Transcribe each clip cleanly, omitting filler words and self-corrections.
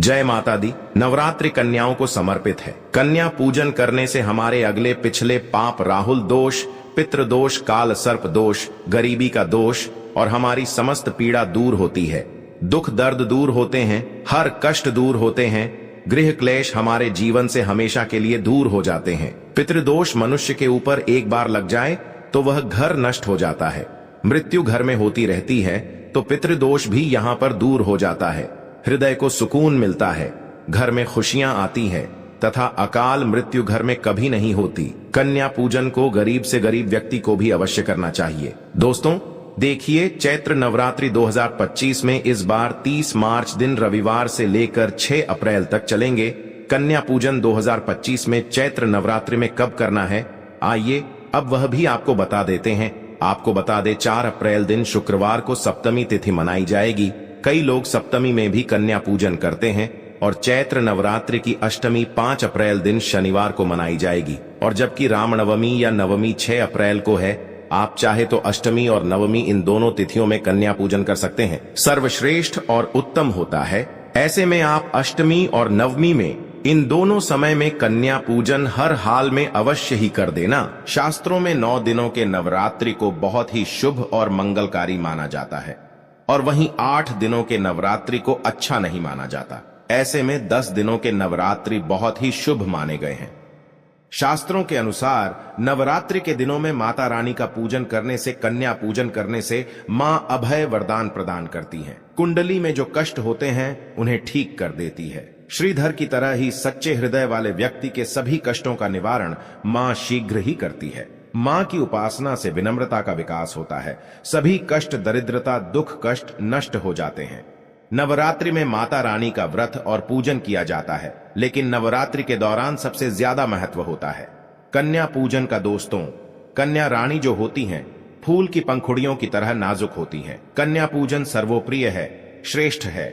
जय माता दी। नवरात्रि कन्याओं को समर्पित है। कन्या पूजन करने से हमारे अगले पिछले पाप, राहुल दोष, पितृ दोष, काल सर्प दोष, गरीबी का दोष और हमारी समस्त पीड़ा दूर होती है। दुख दर्द दूर होते हैं, हर कष्ट दूर होते हैं, गृह क्लेश हमारे जीवन से हमेशा के लिए दूर हो जाते हैं। पितृदोष मनुष्य के ऊपर एक बार लग जाए तो वह घर नष्ट हो जाता है। मृत्यु घर में होती रहती है तो पितृदोष भी यहाँ पर दूर हो जाता है। हृदय को सुकून मिलता है, घर में खुशियां आती हैं तथा अकाल मृत्यु घर में कभी नहीं होती। कन्या पूजन को गरीब से गरीब व्यक्ति को भी अवश्य करना चाहिए। दोस्तों देखिए, चैत्र नवरात्रि 2025 में इस बार 30 मार्च दिन रविवार से लेकर 6 अप्रैल तक चलेंगे। कन्या पूजन 2025 में चैत्र नवरात्रि में कब करना है, आइए अब वह भी आपको बता देते हैं। आपको बता दे 4 अप्रैल दिन शुक्रवार को सप्तमी तिथि मनाई जाएगी। कई लोग सप्तमी में भी कन्या पूजन करते हैं और चैत्र नवरात्रि की अष्टमी 5 अप्रैल दिन शनिवार को मनाई जाएगी। और जबकि रामनवमी या नवमी 6 अप्रैल को है, आप चाहे तो अष्टमी और नवमी इन दोनों तिथियों में कन्या पूजन कर सकते हैं। सर्वश्रेष्ठ और उत्तम होता है। ऐसे में आप अष्टमी और नवमी में इन दोनों समय में कन्या पूजन हर हाल में अवश्य ही कर देना। शास्त्रों में 9 दिनों के नवरात्रि को बहुत ही शुभ और मंगलकारी माना जाता है और वहीं 8 दिनों के नवरात्रि को अच्छा नहीं माना जाता। ऐसे में 10 दिनों के नवरात्रि बहुत ही शुभ माने गए हैं। शास्त्रों के अनुसार नवरात्रि के दिनों में माता रानी का पूजन करने से, कन्या पूजन करने से मां अभय वरदान प्रदान करती हैं। कुंडली में जो कष्ट होते हैं उन्हें ठीक कर देती है। श्रीधर की तरह ही सच्चे हृदय वाले व्यक्ति के सभी कष्टों का निवारण मां शीघ्र ही करती है। मां की उपासना से विनम्रता का विकास होता है। सभी कष्ट, दरिद्रता, दुख, कष्ट नष्ट हो जाते हैं। नवरात्रि में माता रानी का व्रत और पूजन किया जाता है, लेकिन नवरात्रि के दौरान सबसे ज्यादा महत्व होता है कन्या पूजन का। दोस्तों, कन्या रानी जो होती हैं, फूल की पंखुड़ियों की तरह नाजुक होती हैं। कन्या पूजन सर्वोप्रिय है, श्रेष्ठ है।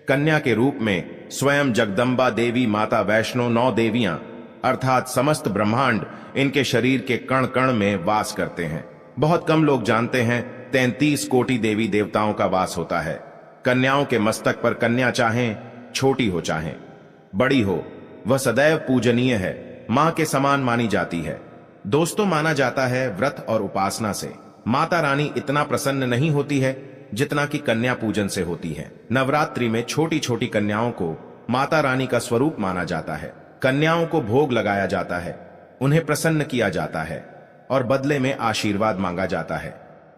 कन्या के रूप में स्वयं जगदम्बा देवी, माता वैष्णो, 9 देवियां अर्थात समस्त ब्रह्मांड इनके शरीर के कण कण में वास करते हैं। बहुत कम लोग जानते हैं 33 कोटि देवी देवताओं का वास होता है। कन्याओं के मस्तक पर कन्या चाहें छोटी हो चाहें बड़ी हो, वह सदैव पूजनीय है, मां के समान मानी जाती है। दोस्तों, माना जाता है व्रत और उपासना से माता रानी इतना प्रसन्न नहीं होती है जितना कि कन्या पूजन से होती है। नवरात्रि में छोटी छोटी कन्याओं को माता रानी का स्वरूप माना जाता है। कन्याओं को भोग लगाया जाता है, उन्हें प्रसन्न किया जाता है और बदले में आशीर्वाद मांगा जाता है।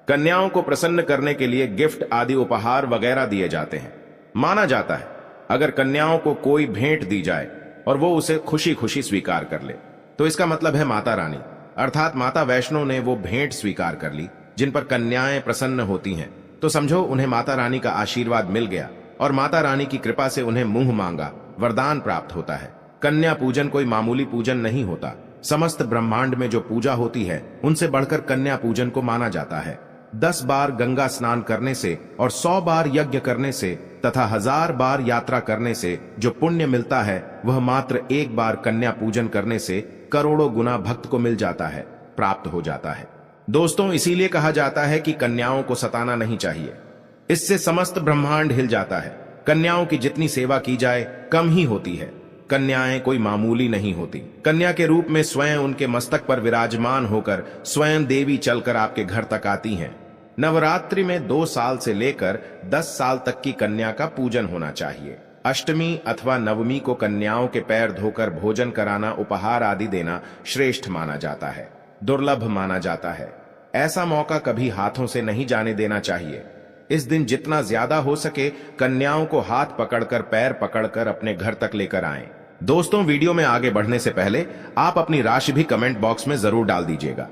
कन्याओं को प्रसन्न करने के लिए गिफ्ट आदि उपहार वगैरह दिए जाते हैं। माना जाता है अगर कन्याओं को कोई भेंट दी जाए और वो उसे खुशी खुशी स्वीकार कर ले तो इसका मतलब है माता रानी अर्थात माता वैष्णो ने वो भेंट स्वीकार कर ली। जिन पर कन्याएं प्रसन्न होती हैं तो समझो उन्हें माता रानी का आशीर्वाद मिल गया और माता रानी की कृपा से उन्हें मुंह मांगा वरदान प्राप्त होता है। कन्या पूजन कोई मामूली पूजन नहीं होता। समस्त ब्रह्मांड में जो पूजा होती है उनसे बढ़कर कन्या पूजन को माना जाता है। 10 बार गंगा स्नान करने से और 100 बार यज्ञ करने से तथा 1000 बार यात्रा करने से जो पुण्य मिलता है वह मात्र एक बार कन्या पूजन करने से करोड़ों गुना भक्त को मिल जाता है, प्राप्त हो जाता है। दोस्तों, इसीलिए कहा जाता है कि कन्याओं को सताना नहीं चाहिए, इससे समस्त ब्रह्मांड हिल जाता है। कन्याओं की जितनी सेवा की जाए कम ही होती है। कन्याएं कोई मामूली नहीं होती। कन्या के रूप में स्वयं उनके मस्तक पर विराजमान होकर स्वयं देवी चलकर आपके घर तक आती हैं। नवरात्रि में 2 साल से लेकर 10 साल तक की कन्या का पूजन होना चाहिए। अष्टमी अथवा नवमी को कन्याओं के पैर धोकर भोजन कराना, उपहार आदि देना श्रेष्ठ माना जाता है, दुर्लभ माना जाता है। ऐसा मौका कभी हाथों से नहीं जाने देना चाहिए। इस दिन जितना ज्यादा हो सके कन्याओं को हाथ पकड़कर, पैर पकड़कर अपने घर तक लेकर आएं। दोस्तों, वीडियो में आगे बढ़ने से पहले आप अपनी राशि भी कमेंट बॉक्स में जरूर डाल दीजिएगा।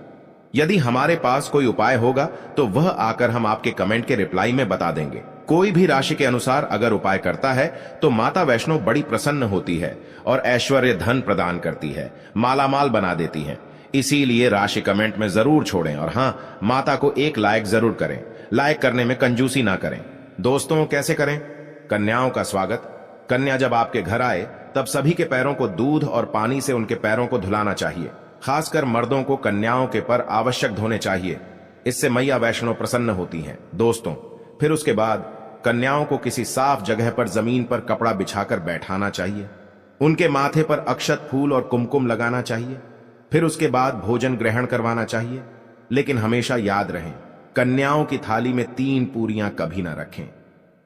यदि हमारे पास कोई उपाय होगा तो वह आकर हम आपके कमेंट के रिप्लाई में बता देंगे। कोई भी राशि के अनुसार अगर उपाय करता है तो माता वैष्णो बड़ी प्रसन्न होती है और ऐश्वर्य धन प्रदान करती है, मालामाल बना देती है। इसीलिए राशि कमेंट में जरूर छोड़ें और हाँ, माता को एक लाइक जरूर करें। लाइक करने में कंजूसी ना करें। दोस्तों, कैसे करें? कन्याओं का स्वागत। कन्या जब आपके घर आए तब सभी के पैरों को दूध और पानी से उनके पैरों को धुलाना चाहिए। खासकर मर्दों को कन्याओं के पर आवश्यक धोने चाहिए, इससे मैया वैष्णो प्रसन्न होती हैं। दोस्तों, फिर उसके बाद कन्याओं को किसी साफ जगह पर जमीन पर कपड़ा बिछाकर बैठाना चाहिए। उनके माथे पर अक्षत, फूल और कुमकुम लगाना चाहिए। फिर उसके बाद भोजन ग्रहण करवाना चाहिए। लेकिन हमेशा याद रहे, कन्याओं की थाली में 3 पूरियां कभी ना रखें।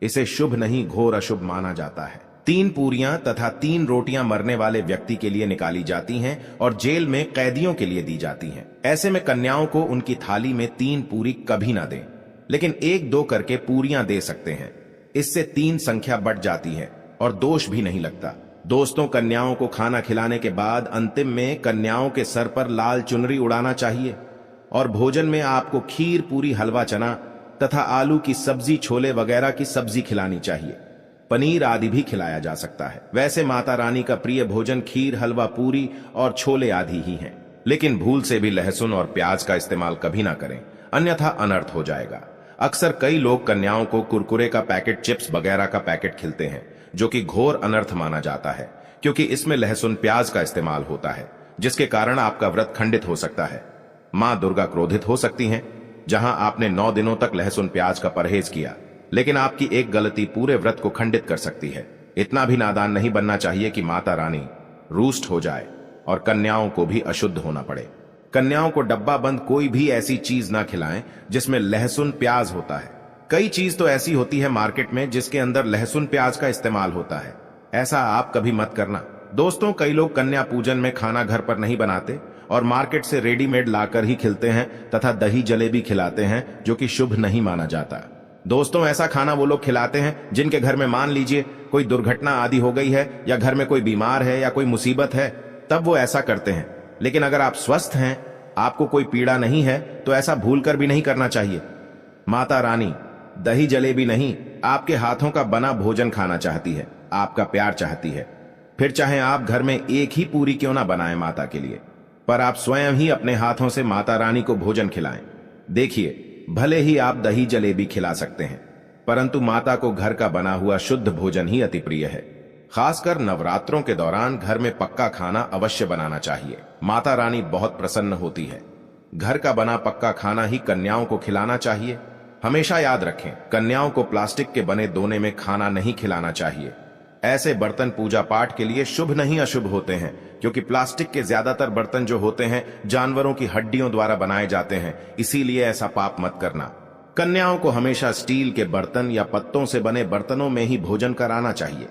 इसे शुभ नहीं, घोर अशुभ माना जाता है। 3 पूरियां तथा 3 रोटियां मरने वाले व्यक्ति के लिए निकाली जाती हैं और जेल में कैदियों के लिए दी जाती हैं। ऐसे में कन्याओं को उनकी थाली में 3 पूरी कभी ना दें, लेकिन 1-2 करके पूरियां दे सकते हैं। इससे 3 संख्या बढ़ जाती है और दोष भी नहीं लगता। दोस्तों, कन्याओं को खाना खिलाने के बाद अंतिम में कन्याओं के सर पर लाल चुनरी उड़ाना चाहिए और भोजन में आपको खीर, पूरी, हलवा, चना तथा आलू की सब्जी, छोले वगैरह की सब्जी खिलानी चाहिए। पनीर आदि भी खिलाया जा सकता है। वैसे माता रानी का प्रिय भोजन खीर, हलवा, पूरी और छोले आदि ही हैं। लेकिन भूल से भी लहसुन और प्याज का इस्तेमाल कभी ना करें, अन्यथा अनर्थ हो जाएगा। अक्सर कई लोग कन्याओं को कुरकुरे का पैकेट, चिप्स वगैरह का पैकेट खिलते हैं, जो कि घोर अनर्थ माना जाता है, क्योंकि इसमें लहसुन, प्याज का इस्तेमाल होता है, जिसके कारण आपका व्रत खंडित हो सकता है। मां दुर्गा क्रोधित हो सकती हैं। जहां आपने 9 दिनों तक लहसुन प्याज का परहेज किया, लेकिन आपकी एक गलती पूरे व्रत को खंडित कर सकती है। इतना भी नादान नहीं बनना चाहिए कि माता रानी रूष्ट हो जाए और कन्याओं को भी अशुद्ध होना पड़े। कन्याओं को डब्बा बंद कोई भी ऐसी चीज ना खिलाएं जिसमें लहसुन, प्याज होता है। कई चीज तो ऐसी होती है मार्केट में जिसके अंदर लहसुन, प्याज का इस्तेमाल होता है। ऐसा आप कभी मत करना। दोस्तों, कई लोग कन्या पूजन में खाना घर पर नहीं बनाते और मार्केट से रेडीमेड लाकर ही खिलते हैं तथा दही जलेबी खिलाते हैं, जो कि शुभ नहीं माना जाता। दोस्तों, ऐसा खाना वो लोग खिलाते हैं जिनके घर में मान लीजिए कोई दुर्घटना आदि हो गई है या घर में कोई बीमार है या कोई मुसीबत है, तब वो ऐसा करते हैं। लेकिन अगर आप स्वस्थ हैं, आपको कोई पीड़ा नहीं है, तो ऐसा भूलकर भी नहीं करना चाहिए। माता रानी दही जलेबी नहीं, आपके हाथों का बना भोजन खाना चाहती है, आपका प्यार चाहती है। फिर चाहे आप घर में एक ही पूरी क्यों ना बनाएं माता के लिए, पर आप स्वयं ही अपने हाथों से माता रानी को भोजन खिलाएं। देखिए, भले ही आप दही जलेबी खिला सकते हैं, परंतु माता को घर का बना हुआ शुद्ध भोजन ही अति प्रिय है। खासकर नवरात्रों के दौरान घर में पक्का खाना अवश्य बनाना चाहिए। माता रानी बहुत प्रसन्न होती है। घर का बना पक्का खाना ही कन्याओं को खिलाना चाहिए। हमेशा याद रखें, कन्याओं को प्लास्टिक के बने दोने में खाना नहीं खिलाना चाहिए। ऐसे बर्तन पूजा पाठ के लिए शुभ नहीं अशुभ होते हैं, क्योंकि प्लास्टिक के ज्यादातर बर्तन जो होते हैं जानवरों की हड्डियों द्वारा बनाए जाते हैं, इसीलिए ऐसा पाप मत करना। कन्याओं को हमेशा स्टील के बर्तन या पत्तों से बने बर्तनों में ही भोजन कराना चाहिए।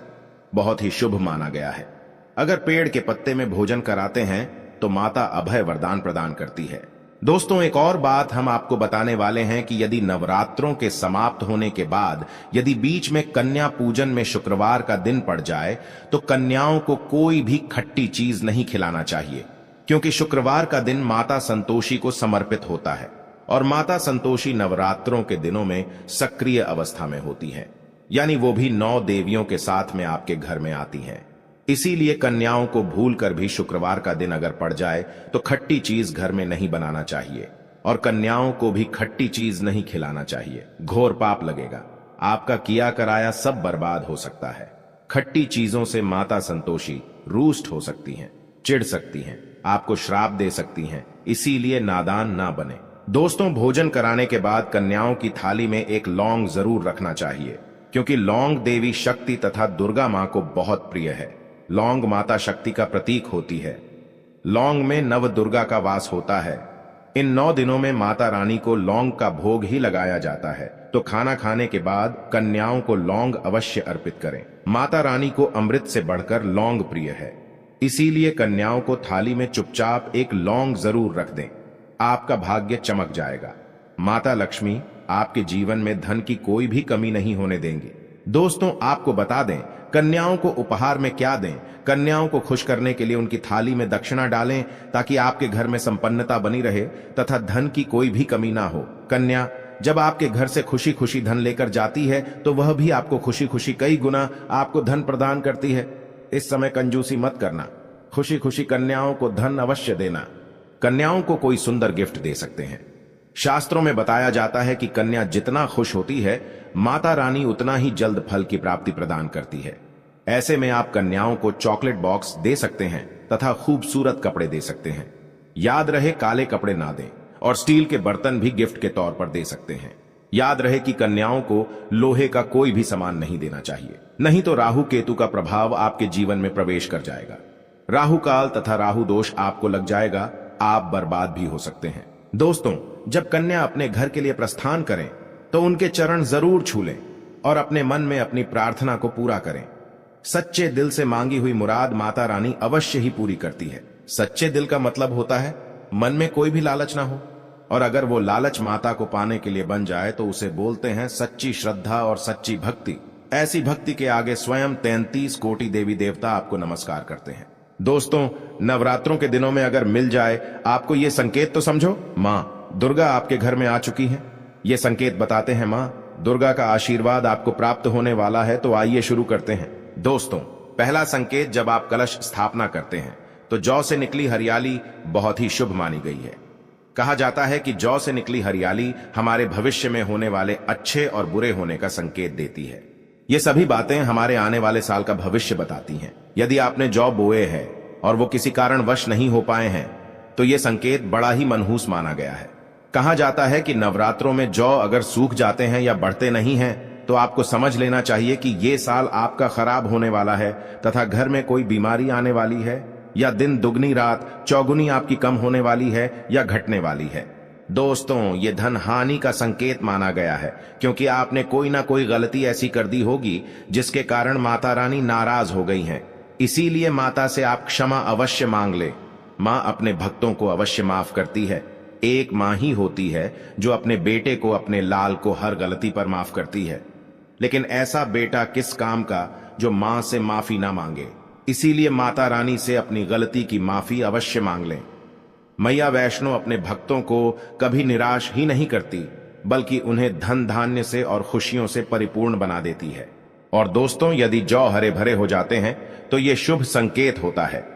बहुत ही शुभ माना गया है। अगर पेड़ के पत्ते में भोजन कराते हैं तो माता अभय वरदान प्रदान करती है। दोस्तों, एक और बात हम आपको बताने वाले हैं कि यदि नवरात्रों के समाप्त होने के बाद यदि बीच में कन्या पूजन में शुक्रवार का दिन पड़ जाए तो कन्याओं को कोई भी खट्टी चीज नहीं खिलाना चाहिए, क्योंकि शुक्रवार का दिन माता संतोषी को समर्पित होता है और माता संतोषी नवरात्रों के दिनों में सक्रिय अवस्था में होती है, यानी वो भी 9 देवियों के साथ में आपके घर में आती हैं। इसीलिए कन्याओं को भूलकर भी शुक्रवार का दिन अगर पड़ जाए तो खट्टी चीज घर में नहीं बनाना चाहिए और कन्याओं को भी खट्टी चीज नहीं खिलाना चाहिए। घोर पाप लगेगा, आपका किया कराया सब बर्बाद हो सकता है। खट्टी चीजों से माता संतोषी रूष्ट हो सकती हैं, चिढ़ सकती हैं, आपको श्राप दे सकती हैं, इसीलिए नादान ना बने। दोस्तों, भोजन कराने के बाद कन्याओं की थाली में एक लौंग जरूर रखना चाहिए, क्योंकि लौंग देवी शक्ति तथा दुर्गा मां को बहुत प्रिय है। लौंग माता शक्ति का प्रतीक होती है। लौंग में नव दुर्गा का वास होता है। इन 9 दिनों में माता रानी को लौंग का भोग ही लगाया जाता है, तो खाना खाने के बाद कन्याओं को लौंग अवश्य अर्पित करें। माता रानी को अमृत से बढ़कर लौंग प्रिय है, इसीलिए कन्याओं को थाली में चुपचाप एक लौंग जरूर रख दें। आपका भाग्य चमक जाएगा। माता लक्ष्मी आपके जीवन में धन की कोई भी कमी नहीं होने देंगी। दोस्तों, आपको बता दें, कन्याओं को उपहार में क्या दें। कन्याओं को खुश करने के लिए उनकी थाली में दक्षिणा डालें, ताकि आपके घर में संपन्नता बनी रहे तथा धन की कोई भी कमी ना हो। कन्या जब आपके घर से खुशी खुशी धन लेकर जाती है तो वह भी आपको खुशी खुशी कई गुना आपको धन प्रदान करती है। इस समय कंजूसी मत करना, खुशी खुशी कन्याओं को धन अवश्य देना। कन्याओं को कोई सुंदर गिफ्ट दे सकते हैं। शास्त्रों में बताया जाता है कि कन्या जितना खुश होती है, माता रानी उतना ही जल्द फल की प्राप्ति प्रदान करती है। ऐसे में आप कन्याओं को चॉकलेट बॉक्स दे सकते हैं तथा खूबसूरत कपड़े दे सकते हैं। याद रहे, काले कपड़े ना दें और स्टील के बर्तन भी गिफ्ट के तौर पर दे सकते हैं। याद रहे कि कन्याओं को लोहे का कोई भी सामान नहीं देना चाहिए, नहीं तो राहु केतु का प्रभाव आपके जीवन में प्रवेश कर जाएगा। राहु काल तथा राहु दोष आपको लग जाएगा, आप बर्बाद भी हो सकते हैं। दोस्तों, जब कन्या अपने घर के लिए प्रस्थान करें तो उनके चरण जरूर छू लें और अपने मन में अपनी प्रार्थना को पूरा करें। सच्चे दिल से मांगी हुई मुराद माता रानी अवश्य ही पूरी करती है। सच्चे दिल का मतलब होता है मन में कोई भी लालच ना हो, और अगर वो लालच माता को पाने के लिए बन जाए तो उसे बोलते हैं सच्ची श्रद्धा और सच्ची भक्ति। ऐसी भक्ति के आगे स्वयं 33 कोटि देवी देवता आपको नमस्कार करते हैं। दोस्तों, नवरात्रों के दिनों में अगर मिल जाए आपको ये संकेत तो समझो, माँ दुर्गा आपके घर में आ चुकी है। ये संकेत बताते हैं माँ दुर्गा का आशीर्वाद आपको प्राप्त होने वाला है। तो आइए शुरू करते हैं। दोस्तों, पहला संकेत, जब आप कलश स्थापना करते हैं तो जौ से निकली हरियाली बहुत ही शुभ मानी गई है। कहा जाता है कि जौ से निकली हरियाली हमारे भविष्य में होने वाले अच्छे और बुरे होने का संकेत देती है। ये सभी बातें हमारे आने वाले साल का भविष्य बताती हैं। यदि आपने जौ बोए हैं और वो किसी कारणवश नहीं हो पाए हैं तो ये संकेत बड़ा ही मनहूस माना गया है। कहा जाता है कि नवरात्रों में जौ अगर सूख जाते हैं या बढ़ते नहीं हैं तो आपको समझ लेना चाहिए कि ये साल आपका खराब होने वाला है तथा घर में कोई बीमारी आने वाली है, या दिन दुगनी रात चौगुनी आपकी कम होने वाली है या घटने वाली है। दोस्तों, ये धन हानि का संकेत माना गया है, क्योंकि आपने कोई ना कोई गलती ऐसी कर दी होगी जिसके कारण माता रानी नाराज हो गई हैं। इसीलिए माता से आप क्षमा अवश्य मांग ले। माँ अपने भक्तों को अवश्य माफ करती है। एक माँ ही होती है जो अपने बेटे को, अपने लाल को हर गलती पर माफ करती है। लेकिन ऐसा बेटा किस काम का जो माँ से माफी ना मांगे। इसीलिए माता रानी से अपनी गलती की माफी अवश्य मांग लें। मैया वैष्णो अपने भक्तों को कभी निराश ही नहीं करती, बल्कि उन्हें धन धान्य से और खुशियों से परिपूर्ण बना देती है। और दोस्तों, यदि जौ हरे भरे हो जाते हैं तो ये शुभ संकेत होता है।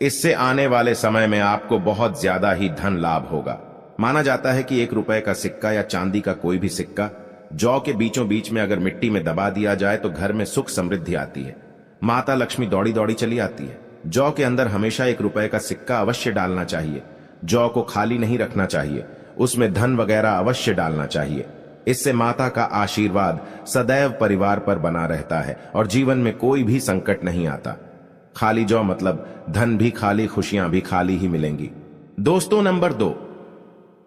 इससे आने वाले समय में आपको बहुत ज्यादा ही धन लाभ होगा। माना जाता है कि 1 रुपए का सिक्का या चांदी का कोई भी सिक्का जौ के बीचों बीच में अगर मिट्टी में दबा दिया जाए तो घर में सुख समृद्धि आती है। माता लक्ष्मी दौड़ी दौड़ी चली आती है। जौ के अंदर हमेशा 1 रुपए का सिक्का अवश्य डालना चाहिए। जौ को खाली नहीं रखना चाहिए, उसमें धन वगैरह अवश्य डालना चाहिए। इससे माता का आशीर्वाद सदैव परिवार पर बना रहता है और जीवन में कोई भी संकट नहीं आता। खाली जौ मतलब धन भी खाली, खुशियां भी खाली ही मिलेंगी। दोस्तों, नंबर 2,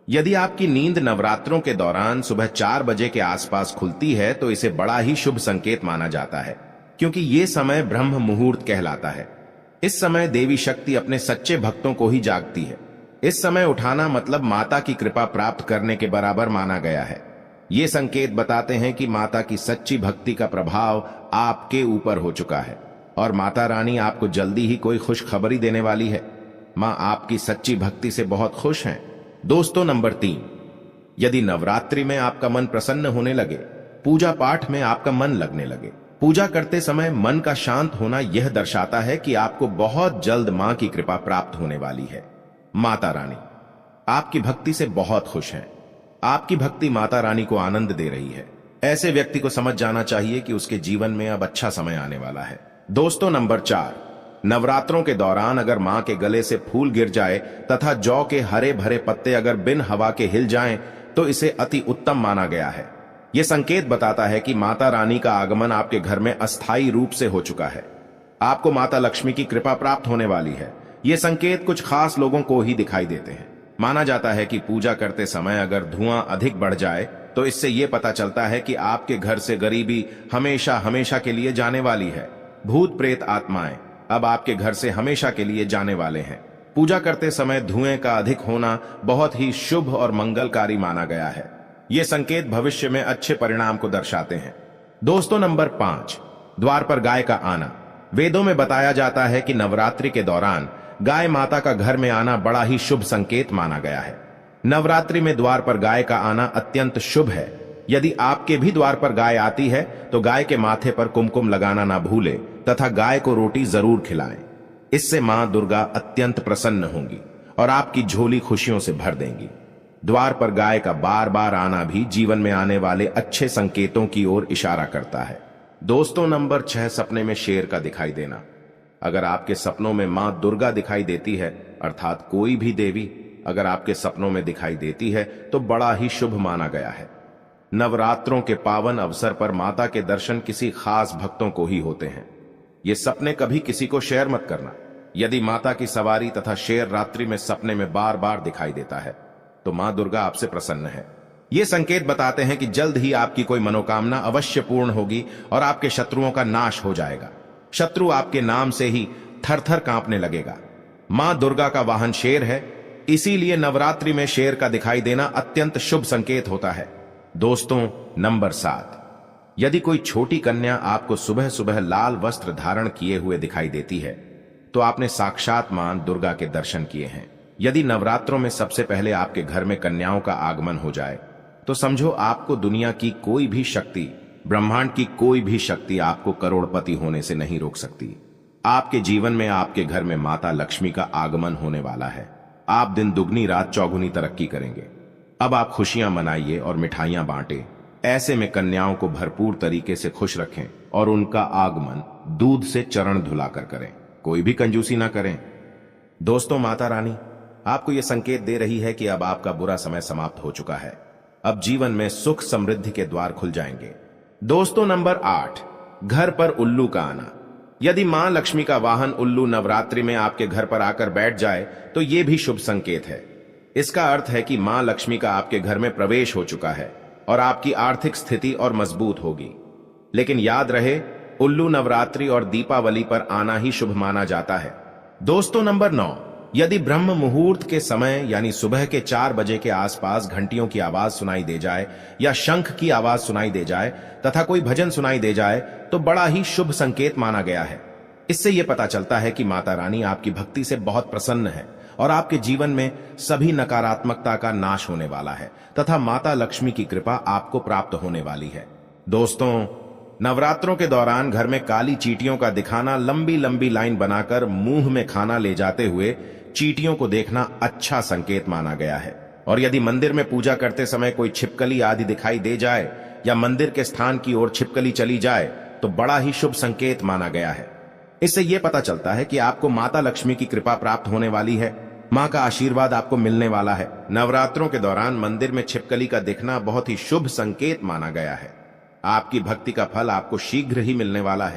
यदि आपकी नींद नवरात्रों के दौरान सुबह 4 बजे के आसपास खुलती है तो इसे बड़ा ही शुभ संकेत माना जाता है, क्योंकि ये समय ब्रह्म मुहूर्त कहलाता है। इस समय देवी शक्ति अपने सच्चे भक्तों को ही जागती है। इस समय उठाना मतलब माता की कृपा प्राप्त करने के बराबर माना गया है। ये संकेत बताते हैं कि माता की सच्ची भक्ति का प्रभाव आपके ऊपर हो चुका है और माता रानी आपको जल्दी ही कोई खुशखबरी देने वाली है। मां आपकी सच्ची भक्ति से बहुत खुश हैं। दोस्तों, नंबर 3, यदि नवरात्रि में आपका मन प्रसन्न होने लगे, पूजा पाठ में आपका मन लगने लगे, पूजा करते समय मन का शांत होना यह दर्शाता है कि आपको बहुत जल्द मां की कृपा प्राप्त होने वाली है। माता रानी आपकी भक्ति से बहुत खुश हैं। आपकी भक्ति माता रानी को आनंद दे रही है। ऐसे व्यक्ति को समझ जाना चाहिए कि उसके जीवन में अब अच्छा समय आने वाला है। दोस्तों, नंबर 4, नवरात्रों के दौरान अगर मां के गले से फूल गिर जाए तथा जौ के हरे भरे पत्ते अगर बिन हवा के हिल जाएं तो इसे अति उत्तम माना गया है। यह संकेत बताता है कि माता रानी का आगमन आपके घर में अस्थायी रूप से हो चुका है। आपको माता लक्ष्मी की कृपा प्राप्त होने वाली है। ये संकेत कुछ खास लोगों को ही दिखाई देते हैं। माना जाता है कि पूजा करते समय अगर धुआं अधिक बढ़ जाए तो इससे यह पता चलता है कि आपके घर से गरीबी हमेशा हमेशा के लिए जाने वाली है। भूत प्रेत आत्माएं अब आपके घर से हमेशा के लिए जाने वाले हैं। पूजा करते समय धुएं का अधिक होना बहुत ही शुभ और मंगलकारी माना गया है। ये संकेत भविष्य में अच्छे परिणाम को दर्शाते हैं। दोस्तों, नंबर 5, द्वार पर गाय का आना। वेदों में बताया जाता है कि नवरात्रि के दौरान गाय माता का घर में आना बड़ा ही शुभ संकेत माना गया है। नवरात्रि में द्वार पर गाय का आना अत्यंत शुभ है। यदि आपके भी द्वार पर गाय आती है तो गाय के माथे पर कुमकुम लगाना ना भूले तथा गाय को रोटी जरूर खिलाएं। इससे मां दुर्गा अत्यंत प्रसन्न होंगी और आपकी झोली खुशियों से भर देंगी। द्वार पर गाय का बार बार आना भी जीवन में आने वाले अच्छे संकेतों की ओर इशारा करता है। दोस्तों, नंबर 6, सपने में शेर का दिखाई देना। अगर आपके सपनों में मां दुर्गा दिखाई देती है, अर्थात कोई भी देवी अगर आपके सपनों में दिखाई देती है तो बड़ा ही शुभ माना गया है। नवरात्रों के पावन अवसर पर माता के दर्शन किसी खास भक्तों को ही होते हैं। ये सपने कभी किसी को शेयर मत करना। यदि माता की सवारी तथा शेर रात्रि में सपने में बार बार दिखाई देता है तो मां दुर्गा आपसे प्रसन्न है। ये संकेत बताते हैं कि जल्द ही आपकी कोई मनोकामना अवश्य पूर्ण होगी और आपके शत्रुओं का नाश हो जाएगा। शत्रु आपके नाम से ही थर-थर कांपने लगेगा। मां दुर्गा का वाहन शेर है, इसीलिए नवरात्रि में शेर का दिखाई देना अत्यंत शुभ संकेत होता है। दोस्तों, नंबर 7, यदि कोई छोटी कन्या आपको सुबह सुबह लाल वस्त्र धारण किए हुए दिखाई देती है तो आपने साक्षात मां दुर्गा के दर्शन किए हैं। यदि नवरात्रों में सबसे पहले आपके घर में कन्याओं का आगमन हो जाए तो समझो आपको दुनिया की कोई भी शक्ति, ब्रह्मांड की कोई भी शक्ति आपको करोड़पति होने से नहीं रोक सकती। आपके जीवन में, आपके घर में माता लक्ष्मी का आगमन होने वाला है। आप दिन दुगनी रात चौगुनी तरक्की करेंगे। अब आप खुशियां मनाइए और मिठाइयां बांटें। ऐसे में कन्याओं को भरपूर तरीके से खुश रखें और उनका आगमन दूध से चरण धुलाकर करें, कोई भी कंजूसी ना करें। दोस्तों, माता रानी आपको यह संकेत दे रही है कि अब आपका बुरा समय समाप्त हो चुका है। अब जीवन में सुख समृद्धि के द्वार खुल जाएंगे। दोस्तों, नंबर 8, घर पर उल्लू का आना। यदि मां लक्ष्मी का वाहन उल्लू नवरात्रि में आपके घर पर आकर बैठ जाए तो यह भी शुभ संकेत है। इसका अर्थ है कि मां लक्ष्मी का आपके घर में प्रवेश हो चुका है और आपकी आर्थिक स्थिति और मजबूत होगी। लेकिन याद रहे, उल्लू नवरात्रि और दीपावली पर आना ही शुभ माना जाता है। दोस्तों, नंबर 9, यदि ब्रह्म मुहूर्त के समय यानी सुबह के 4 बजे के आसपास घंटियों की आवाज सुनाई दे जाए या शंख की आवाज सुनाई दे जाए तथा कोई भजन सुनाई दे जाए तो बड़ा ही शुभ संकेत माना गया है। इससे यह पता चलता है कि माता रानी आपकी भक्ति से बहुत प्रसन्न है और आपके जीवन में सभी नकारात्मकता का नाश होने वाला है तथा माता लक्ष्मी की कृपा आपको प्राप्त होने वाली है। दोस्तों, नवरात्रों के दौरान घर में काली चींटियों का दिखाना, लंबी लंबी लाइन बनाकर मुंह में खाना ले जाते हुए चींटियों को देखना अच्छा संकेत माना गया है। और यदि मंदिर में पूजा करते समय कोई छिपकली आदि दिखाई दे जाए या मंदिर के स्थान की ओर छिपकली चली जाए तो बड़ा ही शुभ संकेत माना गया है। इससे यह पता चलता है कि आपको माता लक्ष्मी की कृपा प्राप्त होने वाली है, मां का आशीर्वाद आपको मिलने वाला है। नवरात्रों के दौरान मंदिर में छिपकली का दिखना बहुत ही शुभ संकेत माना गया है। आपकी भक्ति का फल आपको शीघ्र ही मिलने वाला है।